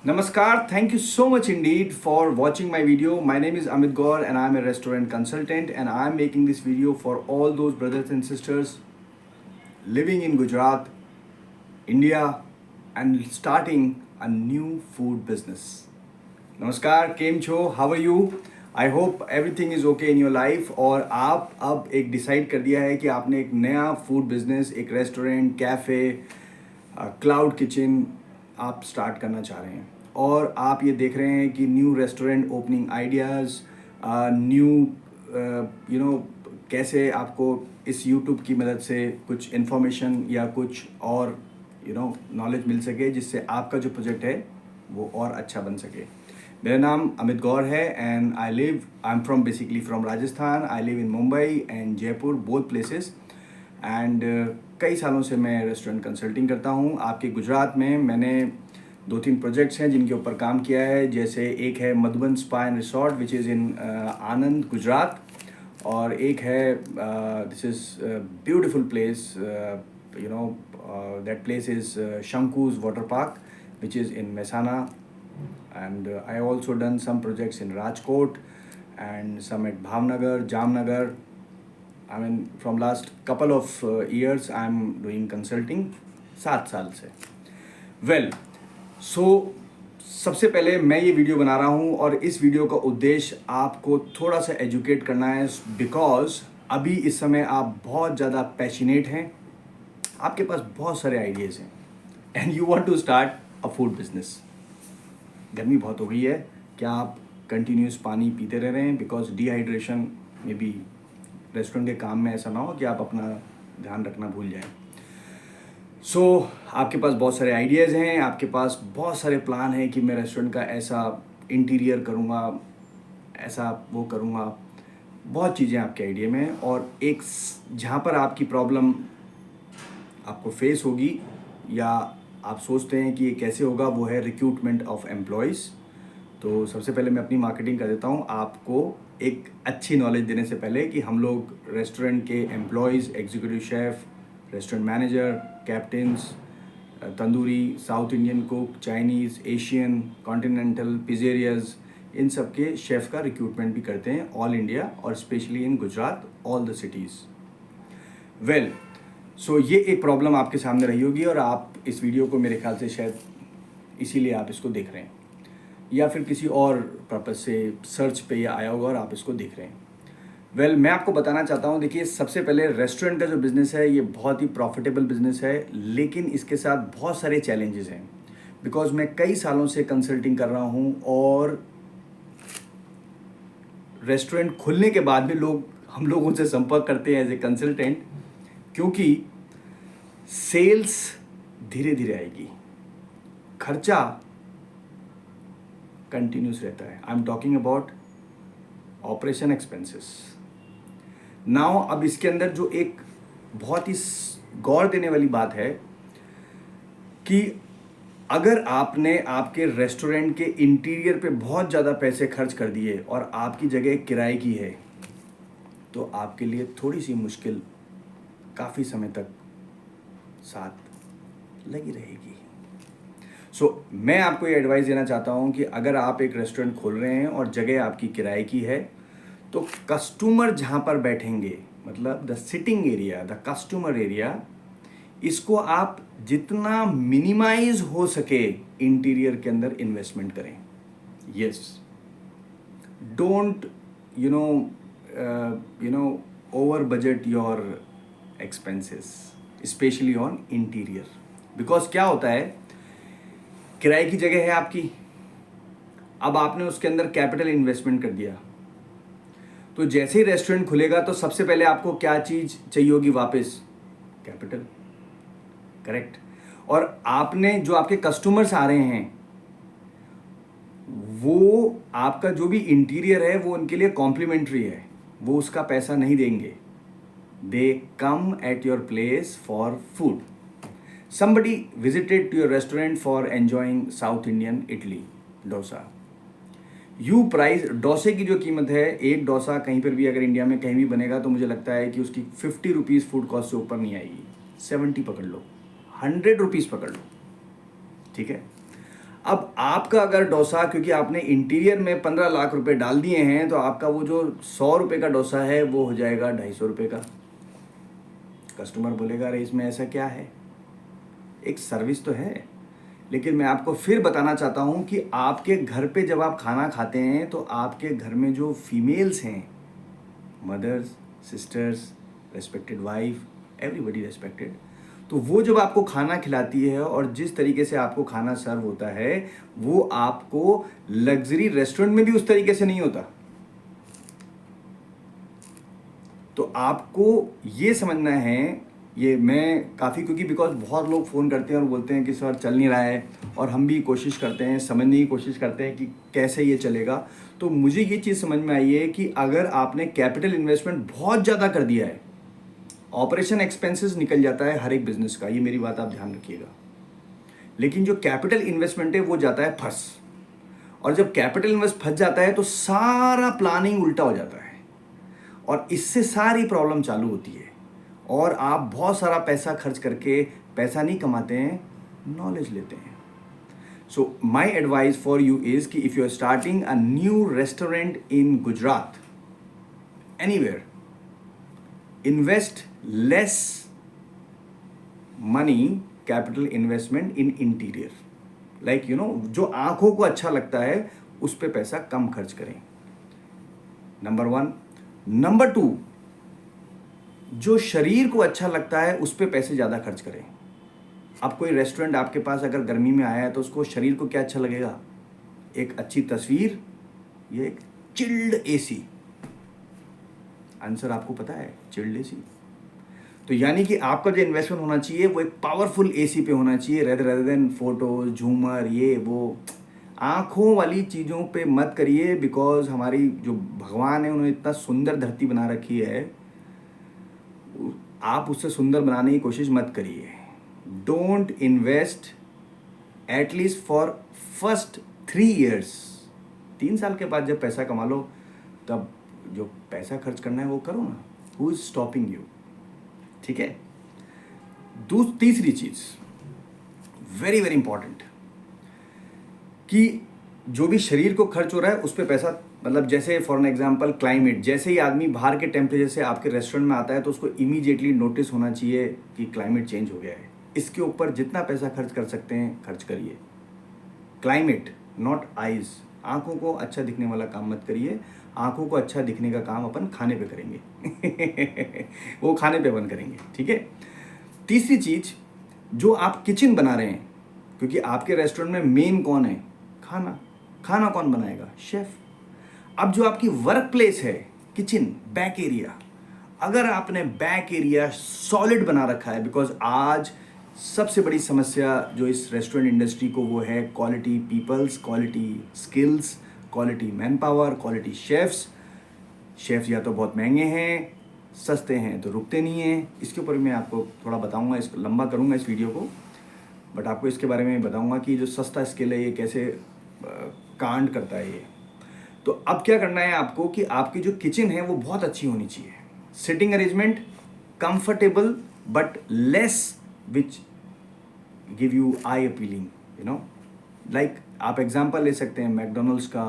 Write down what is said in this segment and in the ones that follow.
Namaskar, thank you so much indeed for watching my video. My name is Amit Gaur and I'm a restaurant consultant, and I'm making this video for all those brothers and sisters living in Gujarat, India, and starting a new food business. Namaskar, Kem Cho, how are you? I hope everything is okay in your life. और आप अब एक decide कर दिया है कि आपने एक नया फूड बिजनेस, एक रेस्टोरेंट, कैफ़े, क्लाउड किचन आप स्टार्ट करना चाह रहे हैं, और आप ये देख रहे हैं कि new restaurant opening ideas, new कैसे आपको इस यूट्यूब की मदद से कुछ इन्फॉर्मेशन या कुछ और नॉलेज मिल सके, जिससे आपका जो प्रोजेक्ट है वो और अच्छा बन सके। मेरा नाम अमित गौर है and I am from basically from Rajasthan. I live in Mumbai and Jaipur, both places. And कई सालों से मैं रेस्टोरेंट कंसल्टिंग करता हूँ। आपके गुजरात में मैंने 2-3 प्रोजेक्ट्स हैं जिनके ऊपर काम किया है। जैसे एक है Madhuban spa and resort which is in Anand, Gujarat, और एक है this is beautiful place, that place is Shankus water park which is in Mehsana. And I also done some projects in Rajkot and some at Bhavnagar, Jamnagar. I mean, from last couple of years I'm doing consulting, 7 साल से। Well, so सबसे पहले मैं ये video बना रहा हूँ, और इस वीडियो का उद्देश्य आपको थोड़ा सा एजुकेट करना है, बिकॉज अभी इस समय आप बहुत ज़्यादा पैशनेट हैं, आपके पास बहुत सारे आइडियाज़ हैं, and you want to start a food business. गर्मी बहुत हो गई है, क्या आप कंटिन्यूस पानी पीते रह रहे हैं? बिकॉज डिहाइड्रेशन में भी रेस्टोरेंट के काम में ऐसा ना हो कि आप अपना ध्यान रखना भूल जाएं। सो आपके पास बहुत सारे आइडियाज़ हैं, आपके पास बहुत सारे प्लान हैं कि मैं रेस्टोरेंट का ऐसा इंटीरियर करूँगा, ऐसा वो करूँगा, बहुत चीज़ें आपके आइडिया में हैं। और एक जहाँ पर आपकी प्रॉब्लम आपको फेस होगी या आप सोचते हैं कि ये कैसे होगा, वो है रिक्रूटमेंट ऑफ एम्प्लॉयज़। तो सबसे पहले मैं अपनी मार्केटिंग कर देता हूँ आपको एक अच्छी नॉलेज देने से पहले, कि हम लोग रेस्टोरेंट के employees, executive chef, restaurant manager, captains, tandoori, south Indian cook, Chinese, Asian, continental, pizzerias, इन सब के शेफ़ का रिक्रूटमेंट भी करते हैं ऑल इंडिया और specially in Gujarat, all the cities. Well, so ये एक प्रॉब्लम आपके सामने रही होगी, और आप इस वीडियो को मेरे ख्याल से शायद इसीलिए आप इसको देख रहे हैं, या फिर किसी और पर्पज़ से सर्च पे ये आया होगा और आप इसको देख रहे हैं। वेल, मैं आपको बताना चाहता हूँ, देखिए, सबसे पहले रेस्टोरेंट का जो बिज़नेस है ये बहुत ही प्रॉफिटेबल बिज़नेस है, लेकिन इसके साथ बहुत सारे चैलेंजेस हैं। बिकॉज मैं कई सालों से कंसल्टिंग कर रहा हूँ, और रेस्टोरेंट खुलने के बाद भी हम लोगों से संपर्क करते हैं एज ए कंसल्टेंट, क्योंकि सेल्स धीरे धीरे आएगी, खर्चा कंटिन्यूस रहता है। I am talking about operation expenses. Now, अब इसके अंदर जो एक बहुत ही गौर देने वाली बात है कि अगर आपने आपके रेस्टोरेंट के इंटीरियर पे बहुत ज़्यादा पैसे खर्च कर दिए और आपकी जगह किराए की है, तो आपके लिए थोड़ी सी मुश्किल काफ़ी समय तक साथ लगी रहेगी। सो मैं आपको ये एडवाइस देना चाहता हूँ कि अगर आप एक रेस्टोरेंट खोल रहे हैं और जगह आपकी किराए की है, तो कस्टमर जहाँ पर बैठेंगे, मतलब the sitting area, the customer area, इसको आप जितना मिनिमाइज हो सके इंटीरियर के अंदर इन्वेस्टमेंट करें। Yes, don't over budget your expenses, specially on interior. Because क्या होता है, किराए की जगह है आपकी, अब आपने उसके अंदर कैपिटल इन्वेस्टमेंट कर दिया, तो जैसे ही रेस्टोरेंट खुलेगा तो सबसे पहले आपको क्या चीज़ चाहिए होगी वापस? Capital, correct. और आपने जो आपके कस्टमर्स आ रहे हैं, वो आपका जो भी इंटीरियर है वो उनके लिए कॉम्प्लीमेंट्री है, वो उसका पैसा नहीं देंगे। They come at your place for food. Somebody visited to your restaurant for enjoying South Indian idli, dosa. You price, डोसे की जो कीमत है, एक डोसा कहीं पर भी अगर इंडिया में कहीं भी बनेगा तो मुझे लगता है कि उसकी 50 रुपीज़ फूड कॉस्ट से ऊपर नहीं आएगी। 70 पकड़ लो, 100 रुपीज़ पकड़ लो, ठीक है। अब आपका अगर डोसा, क्योंकि आपने इंटीरियर में 15 लाख रुपए डाल दिए हैं, तो आपका वो जो 100 रुपये का डोसा है वो हो जाएगा 250 रुपये का। कस्टमर बोलेगा अरे इसमें ऐसा क्या है, एक सर्विस तो है। लेकिन मैं आपको फिर बताना चाहता हूँ कि आपके घर पे जब आप खाना खाते हैं तो आपके घर में जो फीमेल्स हैं, mothers, sisters, respected wife, everybody respected, तो वो जब आपको खाना खिलाती है और जिस तरीके से आपको खाना सर्व होता है वो आपको लग्जरी रेस्टोरेंट में भी उस तरीके से नहीं होता। तो आपको ये समझना है, ये मैं काफ़ी, क्योंकि बिकॉज बहुत लोग फ़ोन करते हैं और बोलते हैं कि सर चल नहीं रहा है, और हम भी कोशिश करते हैं, समझने की कोशिश करते हैं कि कैसे ये चलेगा। तो मुझे ये चीज़ समझ में आई है कि अगर आपने कैपिटल इन्वेस्टमेंट बहुत ज़्यादा कर दिया है, ऑपरेशन एक्सपेंसेस निकल जाता है हर एक बिजनेस का, ये मेरी बात आप ध्यान रखिएगा। लेकिन जो कैपिटल इन्वेस्टमेंट है वो जाता है फंस, और जब कैपिटल इन्वेस्ट फंस जाता है तो सारा प्लानिंग उल्टा हो जाता है, और इससे सारी प्रॉब्लम चालू होती है, और आप बहुत सारा पैसा खर्च करके पैसा नहीं कमाते हैं, नॉलेज लेते हैं। So my advice for you is कि if you are starting a new restaurant in Gujarat, anywhere, invest less money, capital investment in interior, like you know, जो आंखों को अच्छा लगता है उस पर पैसा कम खर्च करें, नंबर 1। नंबर 2, जो शरीर को अच्छा लगता है उस पर पैसे ज़्यादा खर्च करें। अब कोई रेस्टोरेंट आपके पास अगर गर्मी में आया है तो उसको शरीर को क्या अच्छा लगेगा, एक अच्छी तस्वीर, ये एक चिल्ड एसी। आंसर आपको पता है, चिल्ड एसी। तो यानी कि आपका जो इन्वेस्टमेंट होना चाहिए वो एक पावरफुल एसी पे होना चाहिए, रेदर देन फोटोज, झूमर, ये वो आँखों वाली चीज़ों पे मत करिए। बिकॉज हमारी जो भगवान है उन्होंने इतना सुंदर धरती बना रखी है, आप उससे सुंदर बनाने की कोशिश मत करिए। Don't invest at least for first 3 years। 3 साल के बाद जब पैसा कमा लो तब जो पैसा खर्च करना है वो करो ना, हु इज स्टॉपिंग यू, ठीक है। तीसरी चीज वेरी वेरी इंपॉर्टेंट, कि जो भी शरीर को खर्च हो रहा है उस पर पैसा, मतलब जैसे फॉर एन एग्जांपल क्लाइमेट, जैसे ही आदमी बाहर के टेम्परेचर से आपके रेस्टोरेंट में आता है तो उसको इमीडिएटली नोटिस होना चाहिए कि क्लाइमेट चेंज हो गया है। इसके ऊपर जितना पैसा खर्च कर सकते हैं खर्च करिए। Climate, not eyes. आंखों को अच्छा दिखने वाला काम मत करिए, आंखों को अच्छा दिखने का काम अपन खाने पे करेंगे वो खाने पे अपन करेंगे, ठीक है। तीसरी चीज, जो आप किचन बना रहे हैं, क्योंकि आपके रेस्टोरेंट में मेन कौन है, खाना कौन बनाएगा, शेफ। अब जो आपकी वर्क प्लेस है, किचन, बैक एरिया, अगर आपने बैक एरिया सॉलिड बना रखा है, बिकॉज आज सबसे बड़ी समस्या जो इस रेस्टोरेंट इंडस्ट्री को वो है quality peoples, quality skills, quality man power, quality chefs या तो बहुत महंगे हैं, सस्ते हैं तो रुकते नहीं हैं। इसके ऊपर मैं आपको थोड़ा बताऊंगा, इसको लंबा करूंगा इस वीडियो को, बट आपको इसके बारे में बताऊंगा कि जो सस्ता स्किल है ये कैसे कांड करता है ये। तो अब क्या करना है आपको कि आपकी जो किचन है वो बहुत अच्छी होनी चाहिए, sitting arrangement comfortable but less which give you I appealing, you know, like आप एग्जांपल ले सकते हैं मैकडोनल्ड्स का,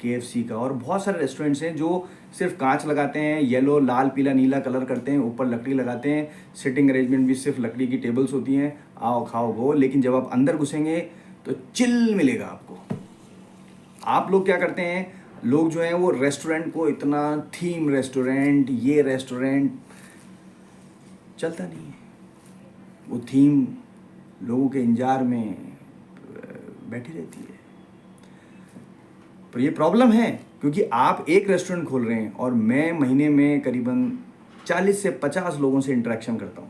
KFC का, और बहुत सारे रेस्टोरेंट्स हैं जो सिर्फ कांच लगाते हैं, येलो, लाल, पीला, नीला कलर करते हैं, ऊपर लकड़ी लगाते हैं, सिटिंग अरेंजमेंट भी सिर्फ लकड़ी की टेबल्स होती हैं, आओ खाओ गो। लेकिन जब आप अंदर घुसेंगे तो चिल मिलेगा आपको। आप लोग क्या करते हैं, लोग जो हैं वो रेस्टोरेंट को इतना थीम रेस्टोरेंट, ये रेस्टोरेंट, चलता नहीं है। वो थीम लोगों के इंतजार में बैठी रहती है। पर ये प्रॉब्लम है, क्योंकि आप एक रेस्टोरेंट खोल रहे हैं और मैं महीने में करीबन 40 से 50 लोगों से इंटरेक्शन करता हूँ,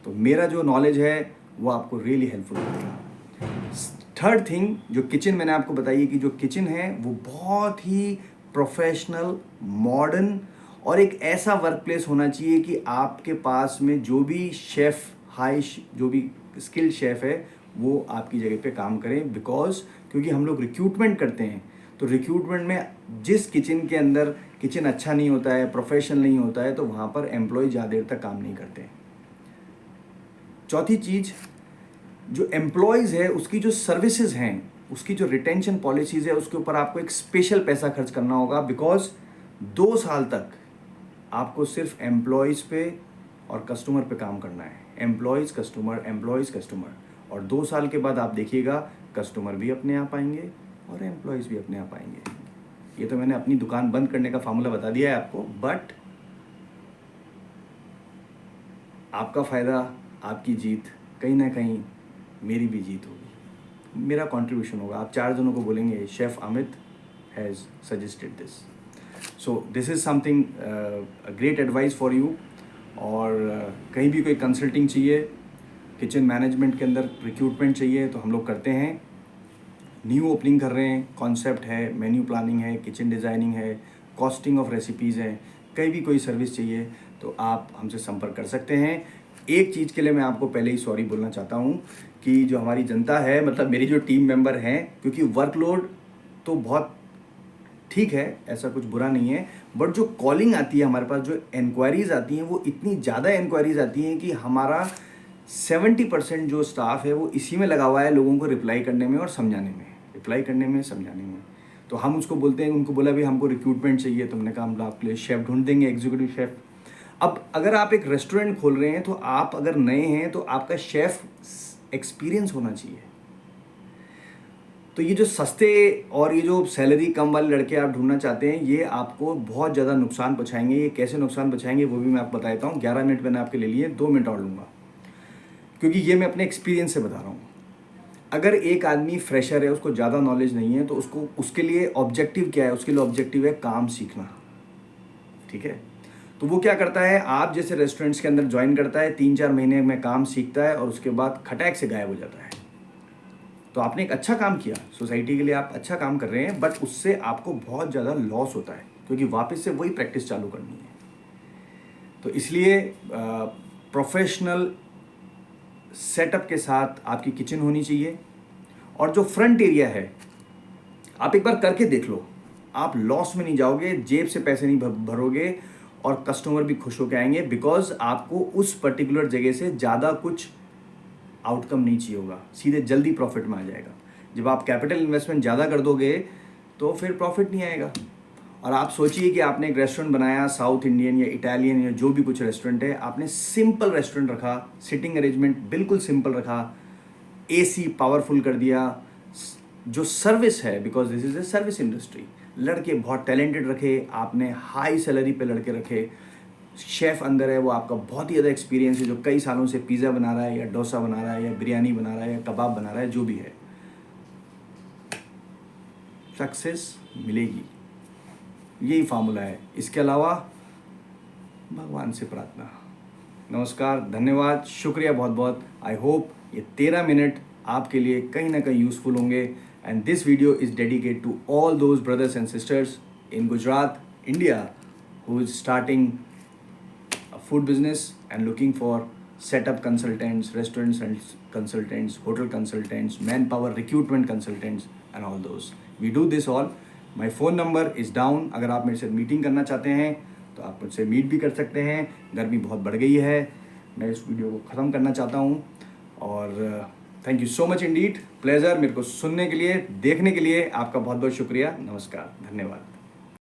तो मेरा जो नॉलेज है वो आपको रियली हेल्पफुल करेगा। थर्ड थिंग, जो किचन मैंने आपको बताई है कि जो किचन है वो बहुत ही प्रोफेशनल, मॉडर्न, और एक ऐसा वर्क प्लेस होना चाहिए कि आपके पास में जो भी शेफ़, जो भी स्किल्ड शेफ़ है वो आपकी जगह पे काम करें। बिकॉज क्योंकि हम लोग रिक्रूटमेंट करते हैं, तो रिक्रूटमेंट में जिस किचन के अंदर किचन अच्छा नहीं होता है, प्रोफेशनल नहीं होता है, तो वहाँ पर एम्प्लॉय ज़्यादा देर तक काम नहीं करते हैं। चौथी चीज़, जो एम्प्लॉयज़ है उसकी जो सर्विसेज हैं, उसकी जो रिटेंशन पॉलिसीज़ है, उसके ऊपर आपको एक स्पेशल पैसा खर्च करना होगा, बिकॉज 2 साल तक आपको सिर्फ एम्प्लॉयज़ पे और कस्टमर पे काम करना है। एम्प्लॉयज़ कस्टमर, और 2 साल के बाद आप देखिएगा कस्टमर भी अपने आप आएंगे और एम्प्लॉयज़ भी अपने आप आएंगे। ये तो मैंने अपनी दुकान बंद करने का फार्मूला बता दिया है आपको, बट आपका फ़ायदा, आपकी जीत, कहीं ना कहीं मेरी भी जीत होगी, मेरा कंट्रीब्यूशन होगा। आप 4 जनों को बोलेंगे chef Amit has suggested this, so this is something great advice for you. और कहीं भी कोई कंसल्टिंग चाहिए, किचन मैनेजमेंट के अंदर रिक्रूटमेंट चाहिए, तो हम लोग करते हैं। न्यू ओपनिंग कर रहे हैं, कॉन्सेप्ट है, मेन्यू प्लानिंग है, किचन डिज़ाइनिंग है, कॉस्टिंग ऑफ रेसिपीज़ है, कहीं भी कोई सर्विस चाहिए तो आप हमसे संपर्क कर सकते हैं। एक चीज़ के लिए मैं आपको पहले ही सॉरी बोलना चाहता हूँ कि जो हमारी जनता है, मतलब मेरी जो टीम मेंबर हैं, क्योंकि वर्कलोड तो बहुत ठीक है, ऐसा कुछ बुरा नहीं है, बट जो कॉलिंग आती है हमारे पास, जो इंक्वायरीज़ आती हैं, वो इतनी ज़्यादा इंक्वायरीज़ आती हैं कि हमारा 70% जो स्टाफ है वो इसी में लगा हुआ है, लोगों को रिप्लाई करने में और समझाने में। तो हम उसको बोलते हैं, उनको बोला भी हमको रिक्रूटमेंट चाहिए, तुमने कहा हम आपके लिए शेफ़ ढूंढ देंगे, एग्जीक्यूटिव शेफ़। अब अगर आप एक रेस्टोरेंट खोल रहे हैं तो आप अगर नए हैं तो आपका शेफ़ एक्सपीरियंस होना चाहिए। तो ये जो सस्ते और ये जो सैलरी कम वाले लड़के आप ढूंढना चाहते हैं, ये आपको बहुत ज़्यादा नुकसान पहुँचाएंगे। ये कैसे नुकसान पहुँचाएंगे वो भी मैं आपको बता देता हूँ। 11 मिनट मैंने आपके ले लिए, 2 मिनट और लूँगा, क्योंकि ये मैं अपने एक्सपीरियंस से बता रहा हूँ। अगर एक आदमी फ्रेशर है, उसको ज़्यादा नॉलेज नहीं है, तो उसके लिए ऑब्जेक्टिव क्या है? उसके लिए ऑब्जेक्टिव है काम सीखना, ठीक है? तो वो क्या करता है, आप जैसे रेस्टोरेंट्स के अंदर ज्वाइन करता है, 3-4 महीने में काम सीखता है और उसके बाद खटैक से गायब हो जाता है। तो आपने एक अच्छा काम किया, सोसाइटी के लिए आप अच्छा काम कर रहे हैं, बट उससे आपको बहुत ज़्यादा लॉस होता है, क्योंकि वापस से वही प्रैक्टिस चालू करनी है। तो इसलिए प्रोफेशनल सेटअप के साथ आपकी किचन होनी चाहिए। और जो फ्रंट एरिया है, आप एक बार करके देख लो, आप लॉस में नहीं जाओगे, जेब से पैसे नहीं भरोगे और कस्टमर भी खुश होकर आएंगे, बिकॉज आपको उस पर्टिकुलर जगह से ज़्यादा कुछ आउटकम नहीं चाहिए होगा, सीधे जल्दी प्रॉफिट में आ जाएगा। जब आप कैपिटल इन्वेस्टमेंट ज़्यादा कर दोगे तो फिर प्रॉफिट नहीं आएगा। और आप सोचिए कि आपने एक रेस्टोरेंट बनाया, साउथ इंडियन या इटालियन या जो भी कुछ रेस्टोरेंट है, आपने सिंपल रेस्टोरेंट रखा, सिटिंग अरेंजमेंट बिल्कुल सिंपल रखा, एसी पावरफुल कर दिया, जो सर्विस है, because this is a service industry, लड़के बहुत टैलेंटेड रखे, आपने हाई सैलरी पे लड़के रखे, शेफ़ अंदर है, वो आपका बहुत ही ज़्यादा एक्सपीरियंस है, जो कई सालों से पिज़्ज़ा बना रहा है या डोसा बना रहा है या बिरयानी बना रहा है या कबाब बना रहा है, जो भी है, सक्सेस मिलेगी। यही फार्मूला है। इसके अलावा भगवान से प्रार्थना। नमस्कार, धन्यवाद, शुक्रिया बहुत बहुत। आई होप ये 13 मिनट आपके लिए कहीं ना कहीं यूज़फुल होंगे। And this video is dedicate to all those brothers and sisters in Gujarat, India, who is starting a food business and looking for setup consultants, restaurants and consultants, hotel consultants, manpower recruitment consultants and all those. We do this all. My phone number is down. अगर आप मेरे से meeting करना चाहते हैं तो आप मुझसे मीट भी कर सकते हैं। गर्मी बहुत बढ़ गई है, मैं इस वीडियो को ख़त्म करना चाहता हूँ। और thank you so much Indeed, pleasure. मेरे को सुनने के लिए, देखने के लिए आपका बहुत बहुत शुक्रिया। नमस्कार, धन्यवाद।